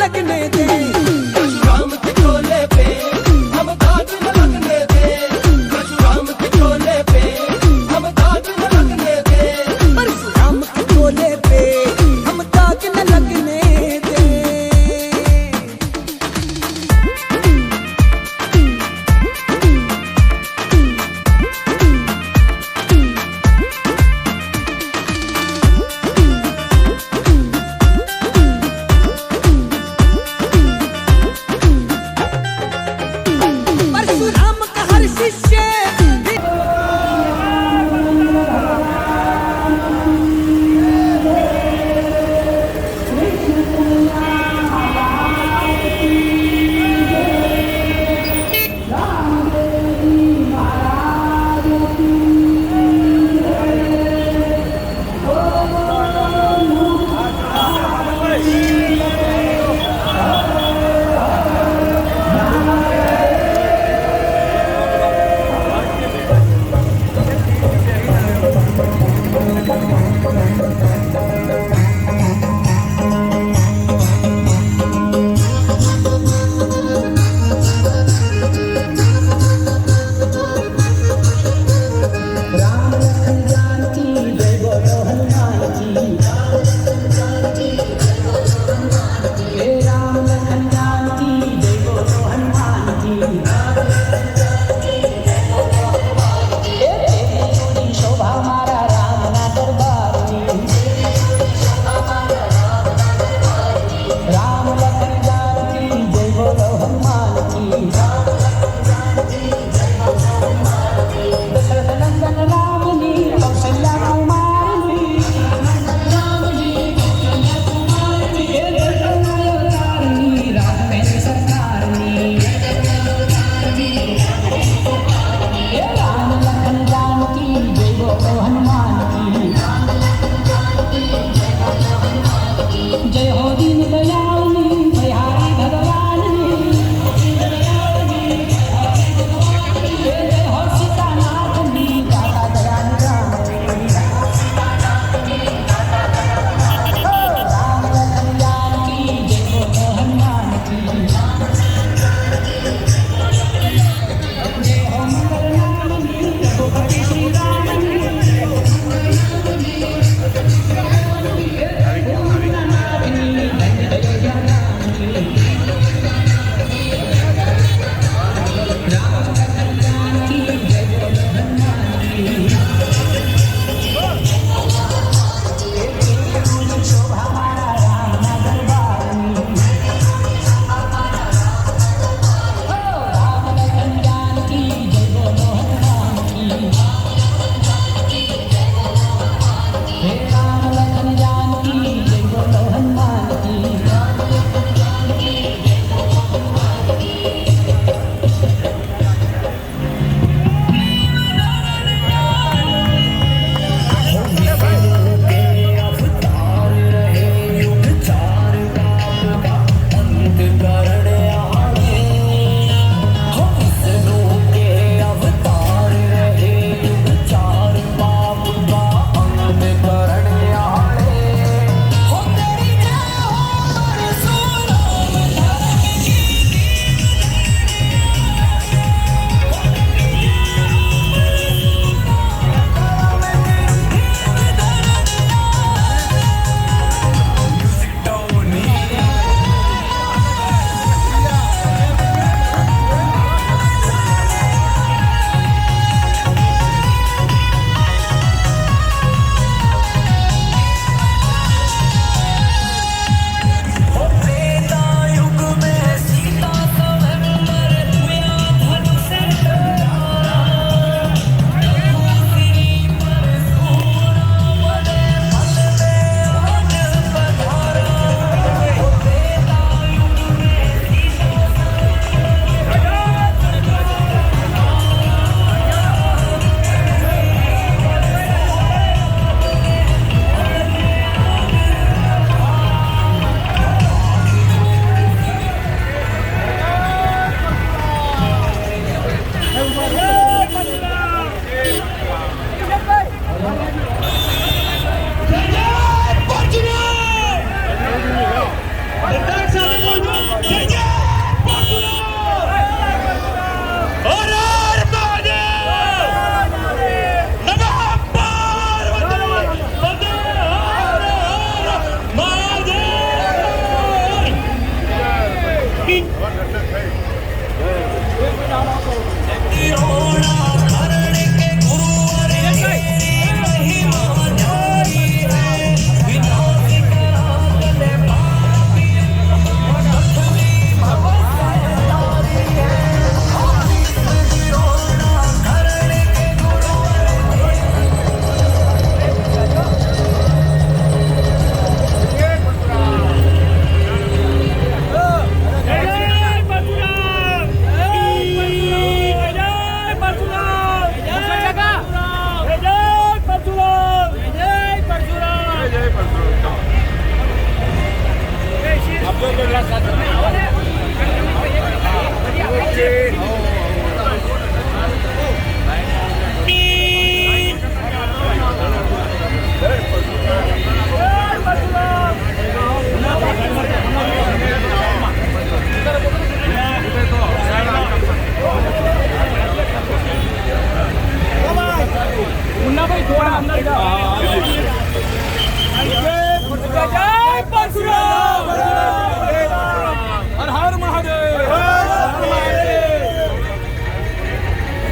लगने दे, परशुराम के चोले पे हम दाग न लगने दे, परशुराम के चोले पे हम दाग न लगने दे, परशुराम के चोले पे हम दाग न लगने दे। परशुराम का हर शिष्य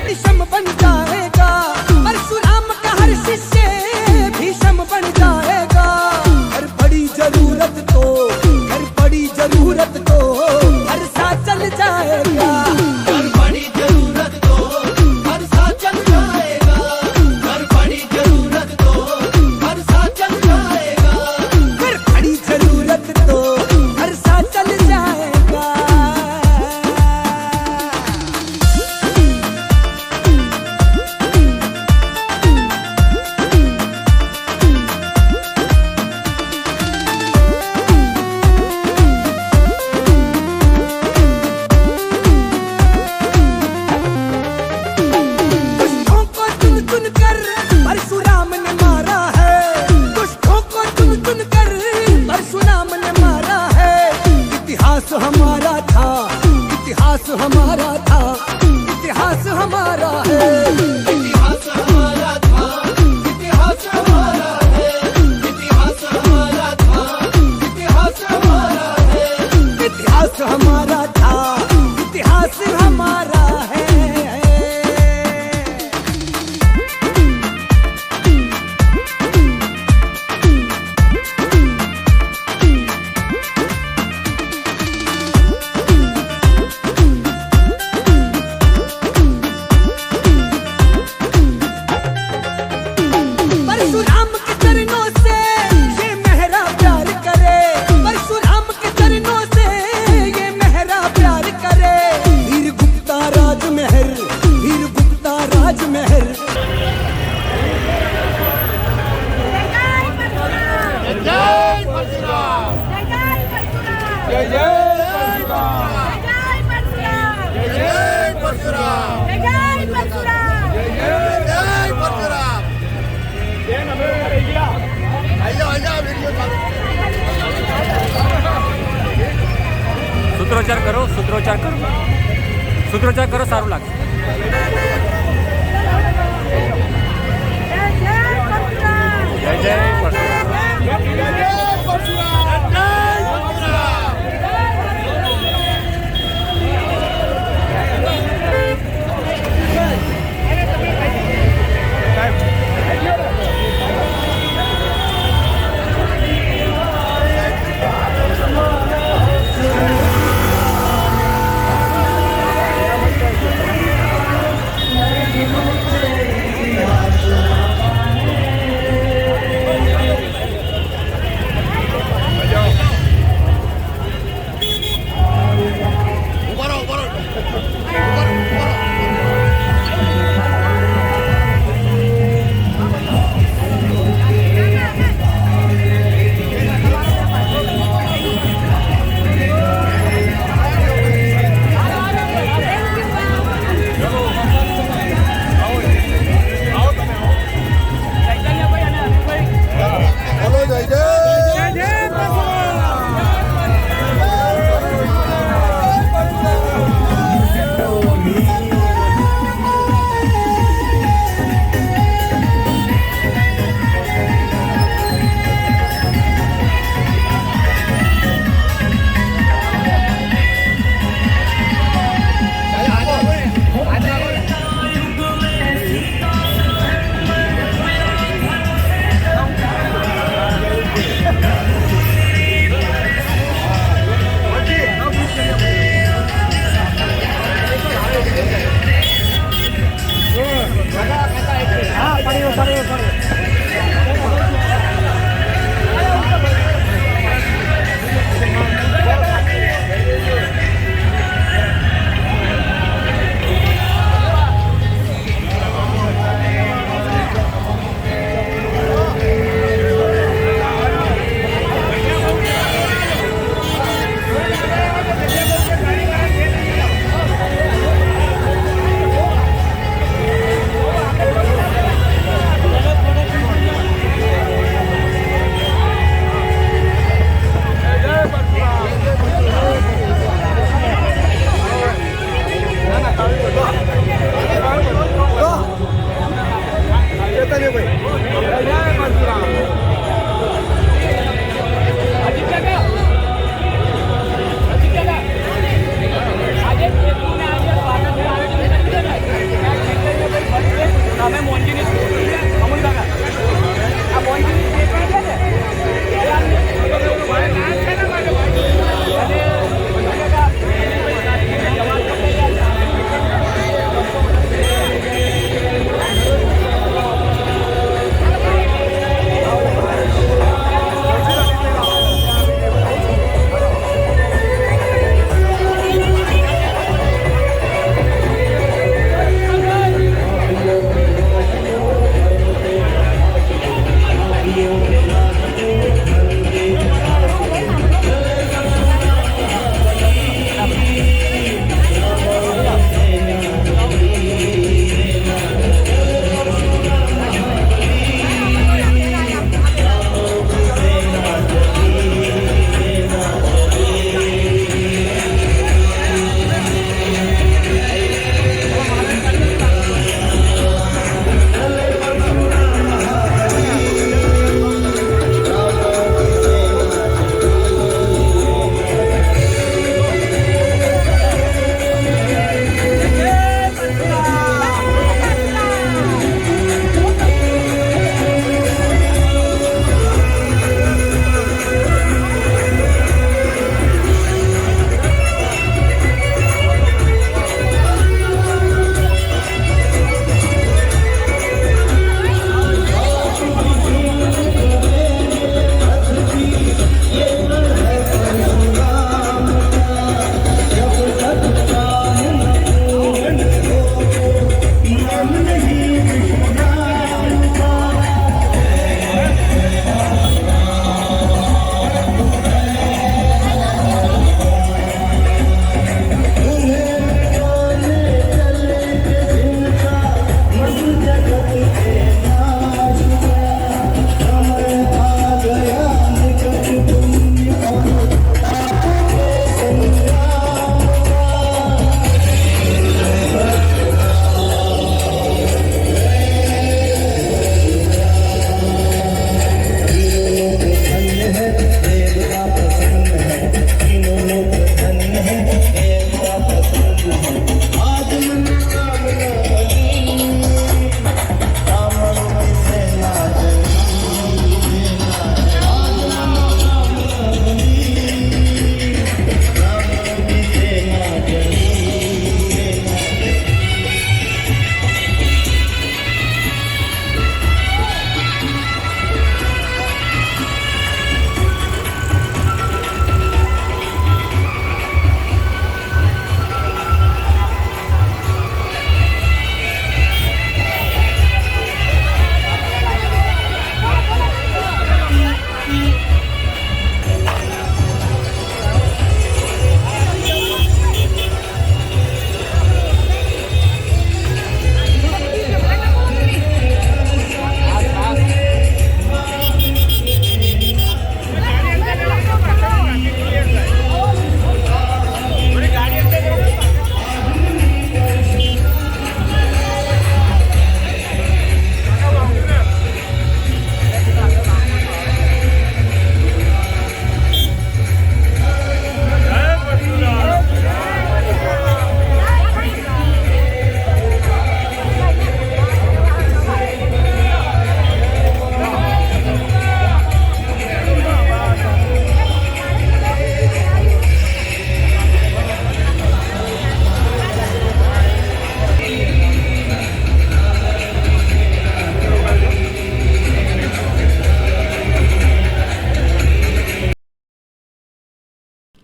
भीषम बन जाएगा परशुराम का हर शिष्य भीषम बन जाएगा घर पड़ी जरूरत तो हर साथ चल जाएगा घर पड़ी जरूरत तो हर साथ चल जाएगा घर पड़ी जरूरत तो हर साथ चल जाएगा घर पड़ी जरूरत तो हर साथ चल जाएगा परशुराम ने मारा है दुष्टों को चुन कर परशुराम ने मारा है इतिहास हमारा था इतिहास हमारा था इतिहास हमारा है इतिहास हमारा था इतिहास हमारा है इतिहास हमारा था इतिहास हमारा है इतिहास हमारा था इतिहास हमारा है परशुराम के चरणों से ये मेहरा प्यार करे परशुराम के चरणों से ये मेहरा प्यार करे वीर गुप्ता राजमहल वीर गुप्ता राजमहल जय परशुराम जय जय परशुराम जय जय परशुराम जय जय परशुराम जय जय परशुराम सूत्रोच्चार करो सारू लागશે જય જય પરશુરામ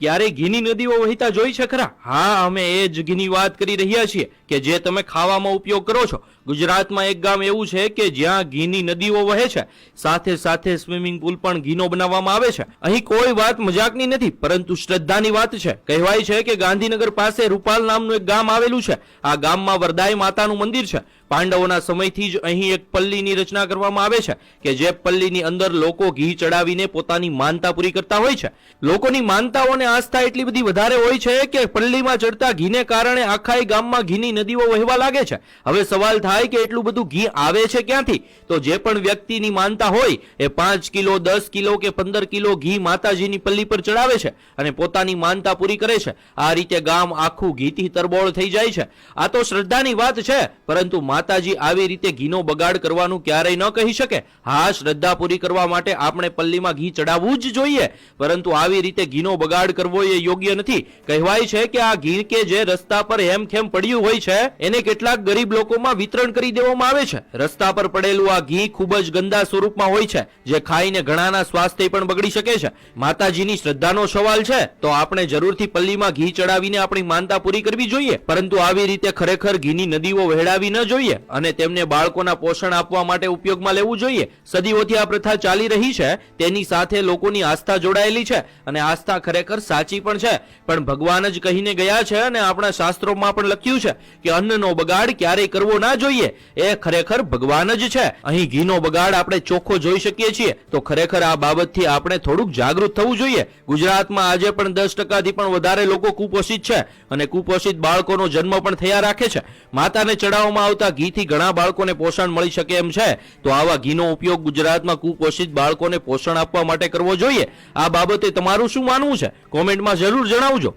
ક્યારે ઘીની નદીઓ વહેતા જોઈ છે ખરા? હા, અમે એ જ ઘીની વાત કરી રહ્યા છીએ કે જે તમે ખાવામાં ઉપયોગ કરો છો. ગુજરાતમાં એક ગામ એવું છે કે જ્યાં ઘીની નદીઓ વહે છે, સાથે સાથે સ્વિમિંગ પુલ પણ ઘીનો બનાવવામાં આવે છે. અહીં કોઈ વાત મજાકની નથી, પરંતુ શ્રદ્ધાની વાત છે. કહેવાય છે કે ગાંધીનગર પાસે રૂપાલ નામનું એક ગામ આવેલું છે. આ ગામમાં વરદાઈ માતાનું મંદિર છે. પાંડવોના સમયથી જ અહીં એક પલ્લીની રચના કરવામાં આવે છે કે જે પલ્લીની અંદર લોકો ઘી ચડાવીને પોતાની માનતા પૂરી કરતા હોય છે. લોકોની માનતાઓને આસ્થા એટલી બધી વધારે હોય છે કે પલ્લીમાં ચડતા ઘીને કારણે આખા ગામમાં ઘીની નદીઓ વહેવા લાગે છે. હવે સવાલ થાય કે એટલું બધું ઘી આવે છે ક્યાંથી? તો જે પણ વ્યક્તિની માનતા હોય એ 5 કિલો, 10 કિલો કે 15 કિલો ઘી માતાજીની પલ્લી પર ચડાવે છે અને પોતાની માનતા પૂરી કરે છે. આ રીતે ગામ આખું ઘીથી તરબોળ થઈ જાય છે. આ તો શ્રદ્ધાની વાત છે, પરંતુ માતાજી આવી રીતે ઘીનો બગાડ કરવાનું ક્યારેય ન કહી શકે. હા, શ્રદ્ધા પૂરી કરવા માટે આપણે પલ્લીમાં ઘી ચડાવવું જ જોઈએ, પરંતુ આવી રીતે ઘીનો બગાડ કરવો એ યોગ્ય નથી. કહેવાય છે કે આ ઘી કે જે રસ્તા પર હેમખેમ પડ્યું હોય છે એને કેટલાક ગરીબ લોકોમાં વિતરણ કરી દેવામાં આવે છે. રસ્તા પર પડેલું આ ઘી ખૂબ જ ગંદા સ્વરૂપમાં હોય છે, જે ખાઈને ઘણાના સ્વાસ્થ્ય પણ બગડી શકે છે. માતાજીની શ્રદ્ધાનો સવાલ છે તો આપણે જરૂરથી પલ્લીમાં ઘી ચડાવીને આપણી માનતા પૂરી કરવી જોઈએ, પરંતુ આવી રીતે ખરેખર ઘીની નદીઓ વહેડાવી ન જોઈએ અને તેમને બાળકોના પોષણ આપવા માટે ઉપયોગમાં લેવું જોઈએ. સદીઓથી આ પ્રથા ચાલી રહી છે, તેની સાથે લોકોની આસ્થા જોડાયેલી છે અને આસ્થા ખરેખર સાચી પણ છે. પણ ભગવાન જ કહીને ગયા છે અને આપણા શાસ્ત્રોમાં પણ લખ્યું છે કે અન્નનો બગાડ ક્યારેય કરવો ના જોઈએ. એ ખરેખર ભગવાન જ છે. અહીં ઘીનો બગાડ આપણે ચોખ્ખો જોઈ શકીએ છીએ, તો ખરેખર આ બાબતથી આપણે થોડુંક જાગૃત થવું જોઈએ. ગુજરાતમાં આજે પણ 10%થી પણ વધારે લોકો કુપોષિત છે અને કુપોષિત બાળકોનો જન્મ પણ થયા રાખે છે. માતાને ચડાવવામાં આવતા ઘીથી ઘણા બાળકોને પોષણ મળી શકે એમ છે, તો આવા ઘીનો ઉપયોગ ગુજરાતમાં કુપોષિત બાળકોને પોષણ આપવા માટે કરવો જોઈએ. આ બાબતે તમારું શું માનવું છે? કોમેન્ટમાં જરૂર જણાવજો.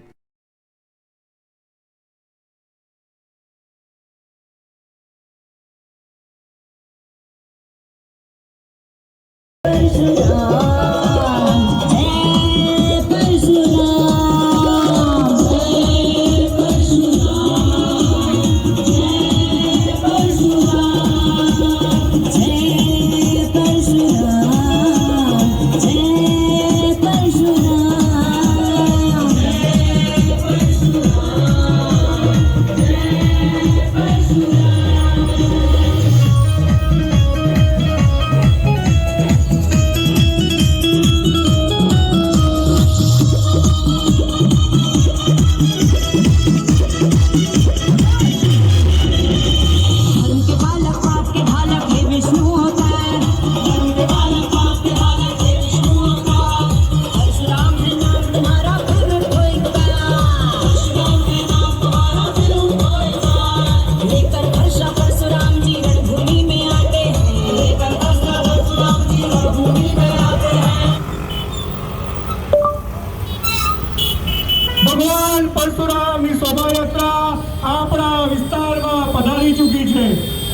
ભગવાન પરશુરામની શોભાયાત્રા આપણા વિસ્તારમાં પધારી ચૂકી છે.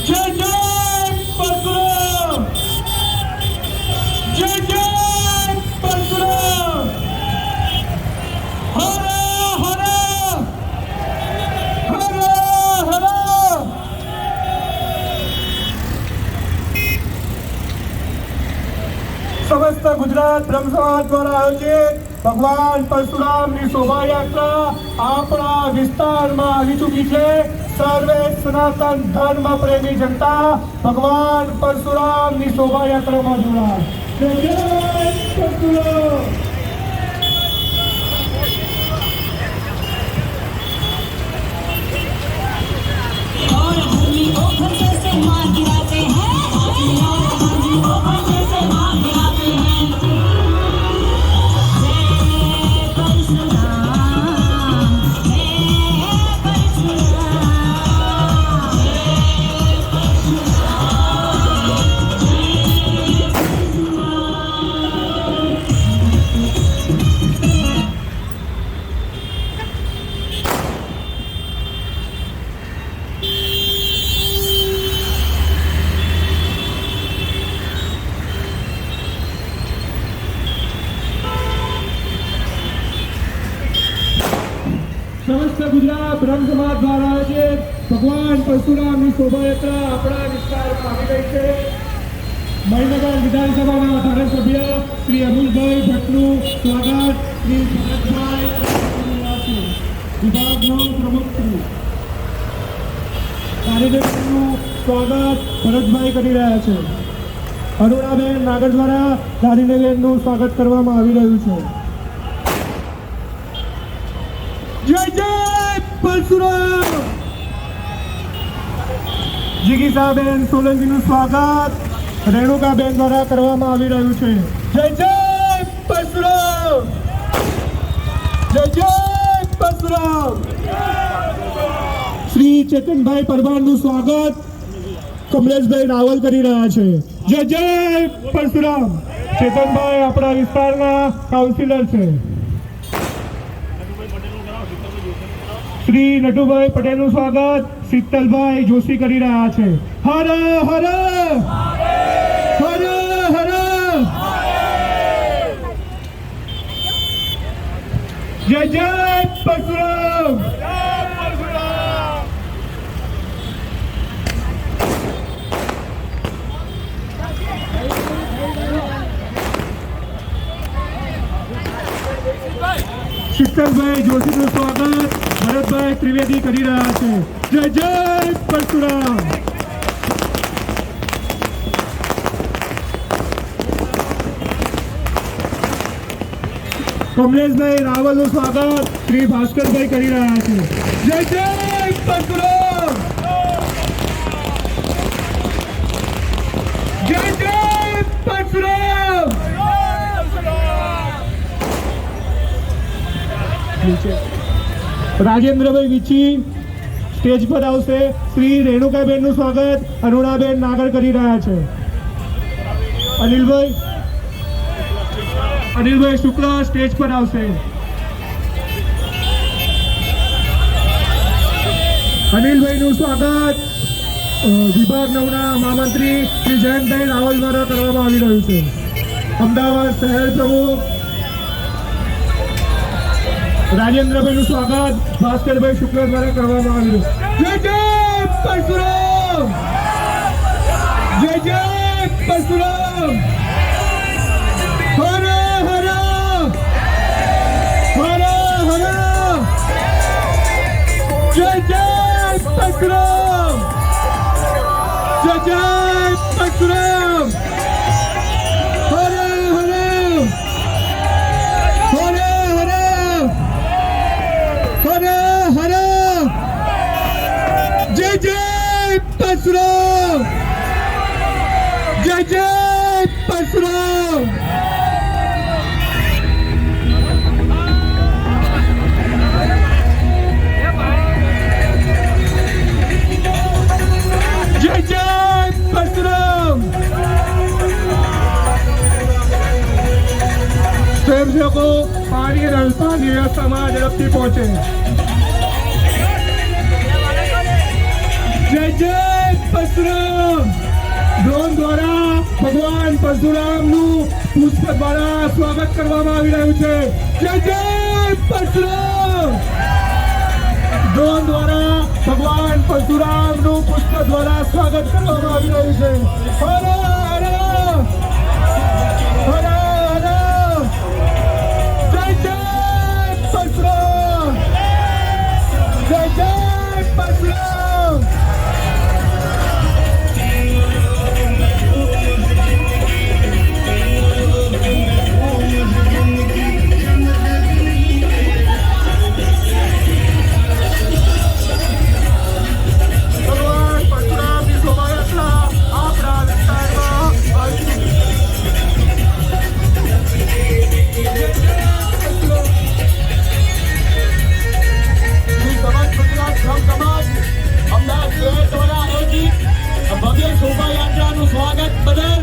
જય જય પરશુરામ, જય જય પરશુરામ, હર હર હર હર. સમસ્ત ગુજરાત બ્રહ્મ સમાજ દ્વારા આયોજિત ભગવાન પરશુરામની શોભાયાત્રા આપણા વિસ્તારમાં આવી ચૂકી છે. સર્વે સનાતન ધર્મ પ્રેમી જનતા ભગવાન પરશુરામની શોભાયાત્રામાં જોડાય. જય જય પરશુરામ. સમસ્ત ગુજરાત બ્રહ્મ સમાજ દ્વારા આયોજિત ભગવાન પરશુરામની શોભાયાત્રા આપણા વિસ્તારમાં આવી રહી છે. મહીનગર વિધાનસભાના ધારાસભ્ય શ્રી અમુલભાઈ ભટ્ટનું સ્વાગત શ્રી ભરતભાઈ રાણીદેવીનું સ્વાગત ભરતભાઈ કરી રહ્યા છે. અરુણાબેન નાગર દ્વારા રાણીદેવીનું સ્વાગત કરવામાં આવી રહ્યું છે. જય જય પરશુરામ. જિગીસાબેન સોલંકીનું સ્વાગત રેણુકાબેન દ્વારા કરવામાં આવી રહ્યું છે. જય જય પરશુરામ. જય જય પરશુરામ. શ્રી ચેતનભાઈ પરમારનું સ્વાગત કમલેશભાઈ રાવલ કરી રહ્યા છે. જય જય પરશુરામ. ચેતનભાઈ આપણા વિસ્તારના કાઉન્સિલર છે. શ્રી નટુભાઈ પટેલનું સ્વાગત શીતલભાઈ જોશી કરી રહ્યા છે. હર હર હર હર. જય જય પરશુરામ. શીતલભાઈ જોશીનું સ્વાગત ભરતભાઈ ત્રિવેદી કરી રહ્યા છે. જય જય પરશુરામ. કમલેશભાઈ રાવલનું સ્વાગત શ્રી ભાસ્કરભાઈ કરી રહ્યા છે. જય જય પરશુરામ. જય જય પરશુરામ. રાજેન્દ્રભાઈ વિચી સ્ટેજ પર આવશે. શ્રી રેણુકાબેનનું સ્વાગત અરુણાબેન નાગર કરી રહ્યા છે. અનિલભાઈ શુક્લા સ્ટેજ પર આવશે. અનિલભાઈનું સ્વાગત વિભાગ 9ના મહામંત્રી શ્રી જયંતભાઈ રાવલ દ્વારા કરવામાં આવી રહ્યું છે. અમદાવાદ શહેર પ્રમુખ રાજેન્દ્રભાઈનું સ્વાગત ભાસ્કરભાઈ શુક્લ દ્વારા કરવામાં આવ્યું. જય જય પરશુરામ. જય જય પરશુરામ. હર હર હર હર. જય જય પરશુરામ. જય જય પરશુરામ. હર હર હર હર હર. જય જય પરશુરામ. જય જય પરશુરામ. જય જય પરશુરામ. સ્વયંસેવકો પાણી અને અલ્પાની વ્યવસ્થામાં ઝડપથી પહોંચે. જય જય પરશુરામ. ડ્રોન દ્વારા ભગવાન પરશુરામનું પુષ્પ દ્વારા સ્વાગત કરવામાં આવી રહ્યું છે. જય જય પરશુરામ. ડ્રોન દ્વારા ભગવાન પરશુરામનું પુષ્પ દ્વારા સ્વાગત કરવામાં આવી રહ્યું છે. હર હર હર હર. જય જય પરશુરામ. જય જય પરશુરામ. ભગવાન પરશુરામની શોભાયાત્રા આપણા વિસ્તારમાં આવી છે. શોભાયાત્રાનું સ્વાગત બદલ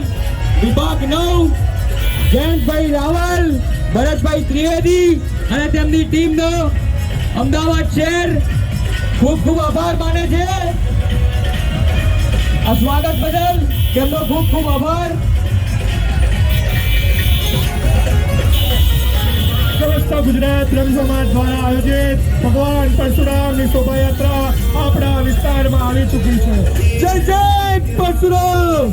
વિભાગ 9 જયંતભાઈ રાવલ, ભરતભાઈ ત્રિવેદી અને તેમની ટીમનો અમદાવાદ શહેર ખૂબ ખૂબ આભાર માને છે. આ સ્વાગત બદલ તેમનો ખૂબ ખૂબ આભાર. સમસ્ત ગુજરાત બ્રહ્મ સમાજ દ્વારા આયોજિત ભગવાન પરશુરામની શોભાયાત્રા આપણા વિસ્તારમાં આવી ચૂકી છે. જય જય પરશુરામ.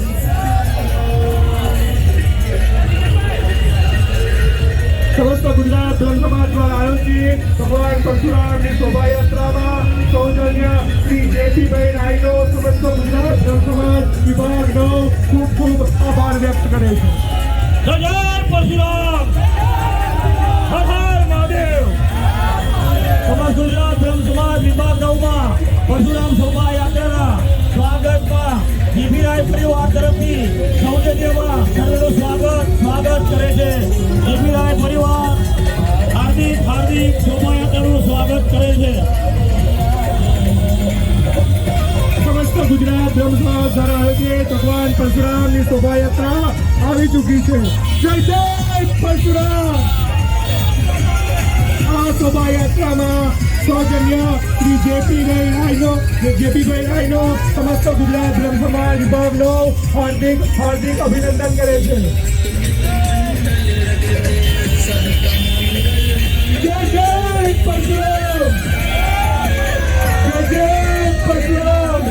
સમસ્ત ગુજરાત બ્રહ્મ સમાજ દ્વારા આયોજિત ભગવાન પરશુરામની શોભાયાત્રામાં સૌજન્ય શ્રી જે જેપીભાઈ નાયનો સમસ્ત ગુજરાત જન સમાજ વિભાગનો ખૂબ ખૂબ આભાર વ્યક્ત કરે છે. જય પરશુરામ, હર હર મહાદેવ. સમસ્ત ગુજરાત બ્રહ્મ સમાજ વિભાગ 9માં પરશુરામ શોભાયાત્રાના સ્વાગતમાં જીભીરાય પરિવાર તરફથી સૌજન્યમાં સર્વેનું સ્વાગત કરે છે. જીભીરાય પરિવાર હાર્દિક શોભાયાત્રાનું સ્વાગત કરે છે. સમસ્ત ગુજરાત બ્રહ્મ સમાજ દ્વારા આયોજિત ભગવાન પરશુરામની શોભાયાત્રા આવી ચૂકી છે. જય જય પરશુરામ. આ શોભાયાત્રામાં સૌજન્ય શ્રી જેપીભાઈ નાયનો સમસ્ત ગુજરાત બ્રહ્મ સમાજ વિભાગનો હાર્દિક અભિનંદન કરે છે. જય જય પરશુરામ. જય જય પરશુરામ.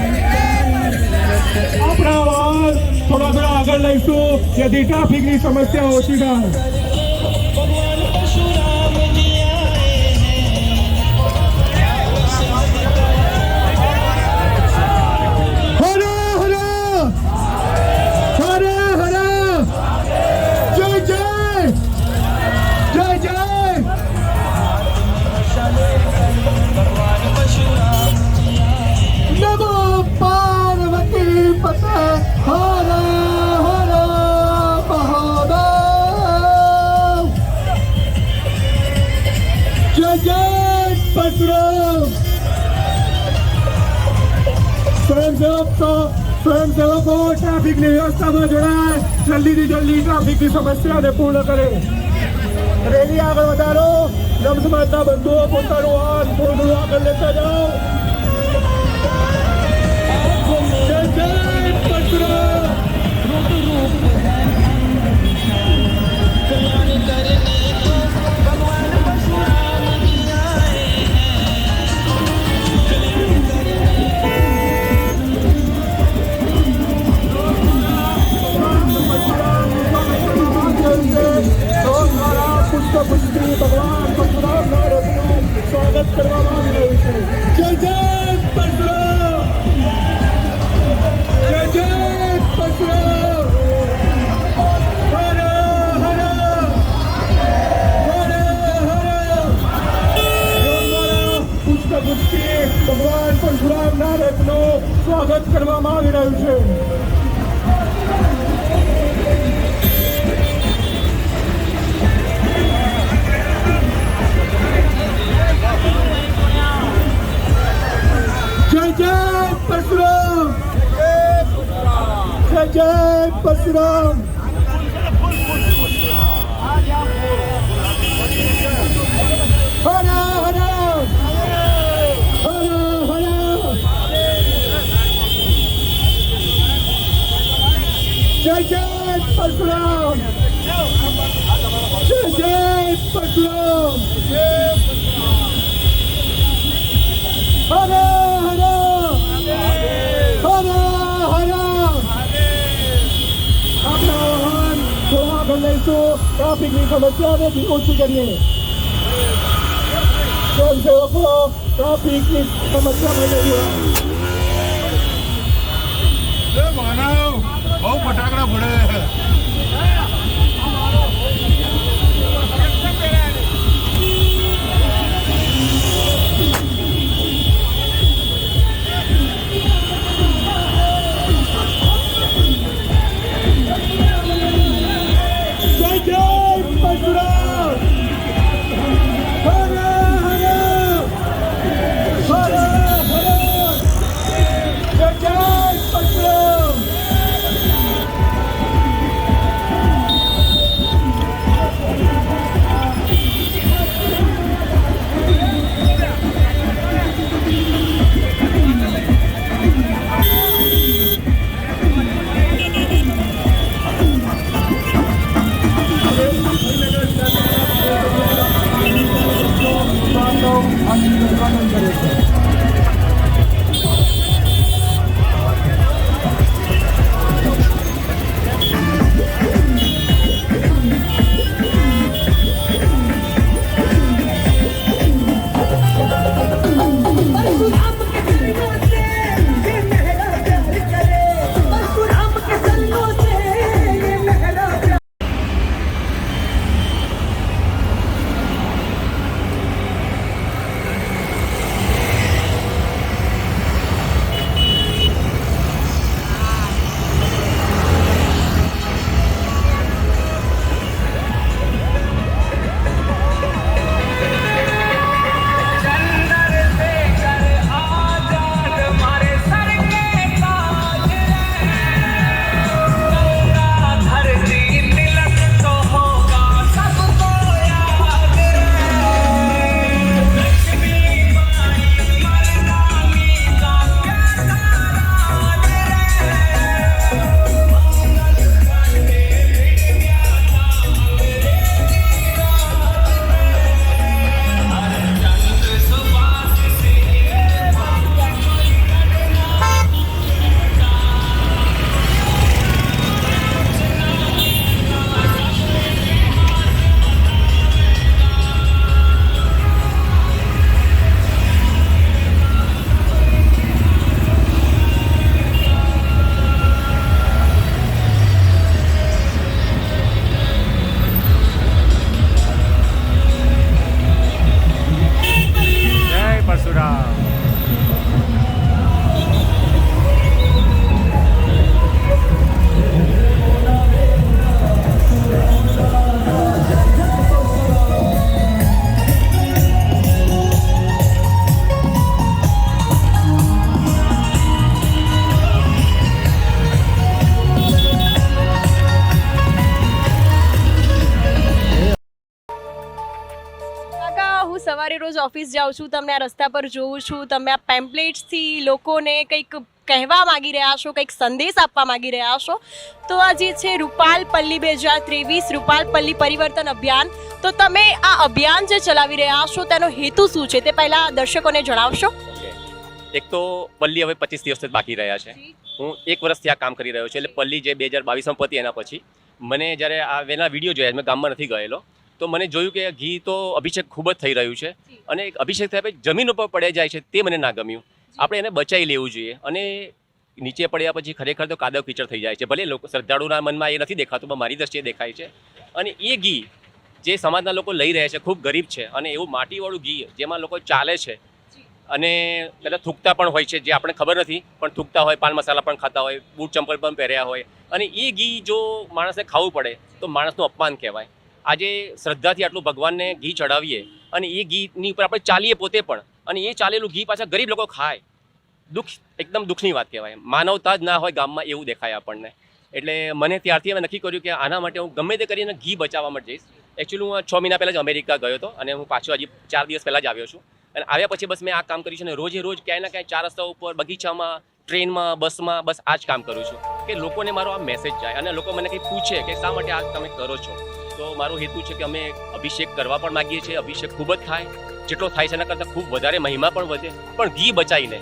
આપણા અવાજ થોડા આગળ લઈશું જેથી ટ્રાફિકની સમસ્યા ઓછી થાય. સ્વયંસેવકો ટ્રાફિકની વ્યવસ્થામાં જોડાય, જલ્દી ટ્રાફિકની સમસ્યાને પૂર્ણ કરે. રેલી આગળ વધારો. બ્રહ્મ સમાજના બંધુઓ પોતાનું વાહન થોડું આગળ લેતા જાઓ. જય જય પરશુરામ. ભગવાન પરશુરામના રથનું સ્વાગત કરવામાં આવી રહ્યું છે. જય જય પરશુરામ. જય જય પરશુરામ. હર હર હર હર. પુષ્પગુચ્છથી ભગવાન પરશુરામના રથનું સ્વાગત કરવામાં આવી રહ્યું છે. जय जय परशुराम. जय जय परशुराम. हर हर हर हर. जय जय परशुराम. जय जय परशुराम. हर ટ્રાફિકની સમસ્યાને બી ઓછી કરીએ. સ્વયંસેવકો ટ્રાફિકની સમસ્યાને લઈએ. બહુ ફટાકડા પડે. ઓફિસ જાઉં છું, તમને આ રસ્તા પર જોઉં છું, તમે આ પેમ્પલેટ્સથી લોકોને કંઈક કહેવા માગી રહ્યા છો, કંઈક સંદેશ આપવા માગી રહ્યા છો. તો આ જે છે રૂપાલ પલ્લી 2023 રૂપાલ પલ્લી પરિવર્તન અભિયાન, તો તમે આ અભિયાન જે ચલાવી રહ્યા છો તેનો હેતુ શું છે તે પહેલાં દર્શકોને જણાવશો. એક તો પલ્લી હવે 25 દિવસ બાકી રહ્યા છે. હું 1 વર્ષથી આ કામ કરી રહ્યો છું. એટલે પલ્લી જે 2022માં પતી એના પછી મને જ્યારે આ વેના વિડીયો જોયા, મેં ગામમાં નથી ગયેલો, તો મને જોયું કે ઘી તો અભિષેક ખૂબ જ થઈ રહ્યું છે અને એક અભિષેક થયા પછી જમીન ઉપર પડ્યા જાય છે, તે મને ના ગમ્યું. આપણે એને બચાવી લેવું જોઈએ. અને નીચે પડ્યા પછી ખરેખર તો કાદવ કીચડ થઈ જાય છે. ભલે લોકો શ્રદ્ધાળુના મનમાં એ નથી દેખાતું, પણ મારી દ્રષ્ટિએ દેખાય છે. અને એ ઘી જે સમાજના લોકો લઈ રહ્યા છે ખૂબ ગરીબ છે, અને એવું માટીવાળું ઘી જેમાં લોકો ચાલે છે અને પેલા થૂકતા પણ હોય છે, જે આપણે ખબર નથી પણ થૂકતા હોય, પાન મસાલા પણ ખાતા હોય, બૂટ ચંપલ પણ પહેર્યા હોય, અને એ ઘી જો માણસને ખાવું પડે તો માણસનું અપમાન કહેવાય. આજે શ્રદ્ધાથી આટલું ભગવાનને ઘી ચડાવીએ અને એ ઘીની ઉપર આપણે ચાલીએ પોતે પણ, અને એ ચાલેલું ઘી પાછા ગરીબ લોકો ખાય, એકદમ દુઃખની વાત કહેવાય. માનવતા જ ના હોય ગામમાં એવું દેખાય આપણને. એટલે મને ત્યારથી અમે નક્કી કર્યું કે આના માટે હું ગમે તે કરીને ઘી બચાવવા માટે જઈશ. એકચ્યુઅલી હું 6 મહિના પહેલાં જ અમેરિકા ગયો હતો અને હું પાછો હજી 4 દિવસ પહેલાં જ આવ્યો છું. અને આવ્યા પછી બસ મેં આ કામ કર્યું છે, અને રોજે રોજ ક્યાંય ના ક્યાંય 4 રસ્તા ઉપર, બગીચામાં, ટ્રેનમાં, બસમાં બસ આ જ કામ કરું છું કે લોકોને મારો આ મેસેજ જાય. અને લોકો મને કંઈ પૂછે કે શા માટે આ તમે કરો છો, તો મારો હેતુ છે કે અમે અભિષેક કરવા પણ માગીએ છીએ. અભિષેક ખૂબ જ થાય, જેટલો થાય છે એના કરતાં ખૂબ વધારે મહિમા પણ વધે, પણ ઘી બચાવીને,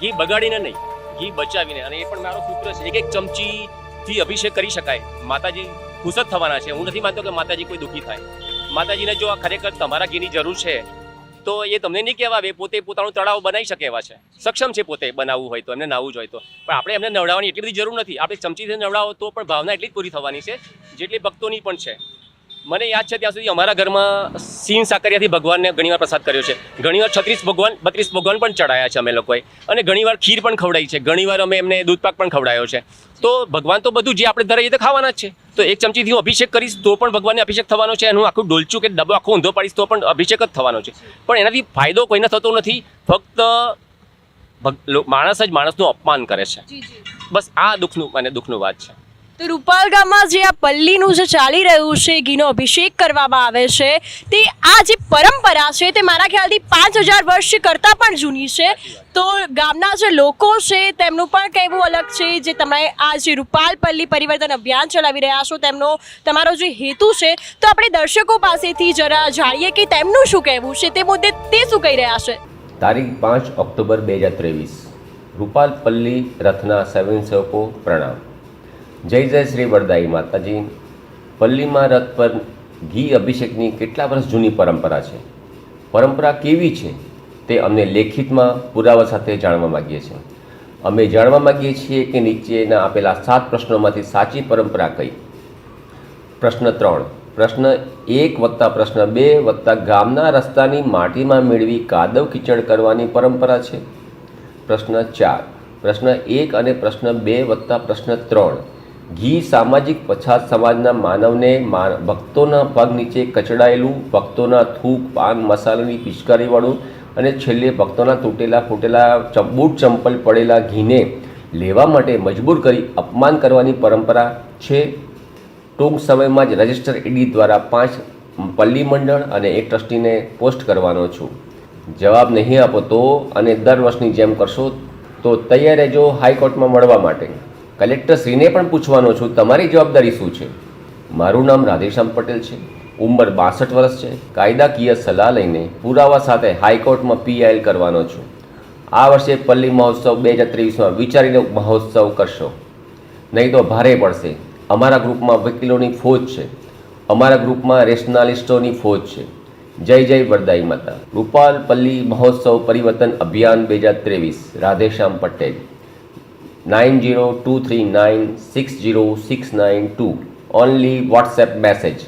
ઘી બગાડીને નહીં, ઘી બચાવીને. અને એ પણ મારો સૂત્ર છે, એક ચમચીથી અભિષેક કરી શકાય. માતાજી ખુશ જ થવાના છે. હું નથી માનતો કે માતાજી કોઈ દુઃખી થાય. માતાજીને જો આ ખરેખર તમારા ઘીની જરૂર છે તો એ તમને નહીં કહેવાવે, પોતે પોતાનું તળાવ બનાવી શકે એવા છે, સક્ષમ છે પોતે બનાવવું હોય તો, એમને નાહવું જ હોય તો. પણ આપણે એમને નવડાવવાની એટલી બધી જરૂર નથી. આપણે ચમચીથી નવડાવો તો પણ ભાવના એટલી જ પૂરી થવાની છે જેટલી ભક્તોની પણ છે. મને યાદ છે ત્યાં સુધી અમારા ઘરમાં સિંહ સાકરિયાથી ભગવાનને ઘણીવાર પ્રસાદ કર્યો છે, ઘણીવાર 32 ભગવાન પણ ચડાયા છે અમે લોકોએ, અને ઘણીવાર ખીર પણ ખવડાવી છે, ઘણીવાર અમે એમને દૂધપાક પણ ખવડાવ્યો છે. તો ભગવાન તો બધું જે આપણે ધરાઈએ તો ખાવાના જ છે. તો એક ચમચીથી હું અભિષેક કરીશ તો પણ ભગવાનને અભિષેક થવાનો છે, અને હું આખું ડોલચું કે ડબ્બો આખો ઊંધો પાડીશ તો પણ અભિષેક જ થવાનો છે. પણ એનાથી ફાયદો કોઈને થતો નથી, ફક્ત માણસ જ માણસનું અપમાન કરે છે. બસ આ દુઃખનું વાત છે. તો રૂપાલ ગામમાં જે આ પલ્લીનું જે ચાલી રહ્યું છે, ઘીનો અભિષેક કરવામાં આવે છે, તે આ જે પરંપરા છે તે મારા ખ્યાલથી 5000 વર્ષ કરતાં પણ જૂની છે. તો ગામના જે લોકો છે તેમનું પણ કહેવું અલગ છે. જે તમે આ જે રૂપાલ પલ્લી પરિવર્તન અભિયાન ચલાવી રહ્યા છો, તમારો જે હેતુ છે, તો આપણે દર્શકો પાસેથી જરા જાણીએ કે તેમનું શું કહેવું છે તે મુદ્દે, તે શું કહી રહ્યા છે. તારીખ 5 ઓક્ટોબર 2023 રૂપાલ પલ્લી રથના સ્વયંસેવકો પ્રણામ. જય જય શ્રી વરદાઈ માતાજી. પલ્લીમાં રથ પર ઘી અભિષેકની કેટલા વર્ષ જૂની પરંપરા છે. પરંપરા કેવી છે તે અમને લેખિતમાં પુરાવા સાથે જાણવા માગીએ છીએ. અમે જાણવા માગીએ છીએ કે નીચેના આપેલા 7 પ્રશ્નોમાંથી સાચી પરંપરા કઈ. પ્રશ્ન 3, પ્રશ્ન 1 વત્તા પ્રશ્ન 2 વત્તા ગામના રસ્તાની માટીમાં મેળવી કાદવ કીચડ કરવાની પરંપરા છે. પ્રશ્ન 4, પ્રશ્ન 1 અને પ્રશ્ન 2 વત્તા પ્રશ્ન 3, ઘી સામાજિક પછાત સમાજના માનવને ભક્તોના પગ નીચે કચડાયેલું, ભક્તોના થૂક, પાન મસાલાની પિચકારીવાળું અને છેલ્લે ભક્તોના તૂટેલા ફૂટેલા બૂટ ચંપલ પડેલા ઘીને લેવા માટે મજબૂર કરી અપમાન કરવાની પરંપરા છે. ટૂંક સમયમાં જ રજિસ્ટર ઈડી દ્વારા 5 પલ્લી મંડળ અને 1 ટ્રસ્ટીને પોસ્ટ કરવાનો છું. જવાબ નહીં આપો તો, અને દર વર્ષની જેમ કરશો તો તૈયાર રહેજો હાઈકોર્ટમાં મળવા માટે. કલેક્ટરશ્રીને પણ પૂછવાનો છું તમારી જવાબદારી શું છે. મારું નામ રાધેશ્યામ પટેલ છે, ઉંમર 62 વર્ષ છે. કાયદાકીય સલાહ લઈને પુરાવા સાથે હાઈકોર્ટમાં PIL કરવાનો છું. આ વર્ષે પલ્લી મહોત્સવ 2023માં વિચારીને મહોત્સવ કરશો, નહીં તો ભારે પડશે. અમારા ગ્રુપમાં વકીલોની ફોજ છે, અમારા ગ્રુપમાં રેશનાલિસ્ટોની ફોજ છે. જય જય વરદાઈ માતા. રૂપાલ પલ્લી મહોત્સવ પરિવર્તન અભિયાન 2023, Radheshyam Patel. 9023960692 only WhatsApp message.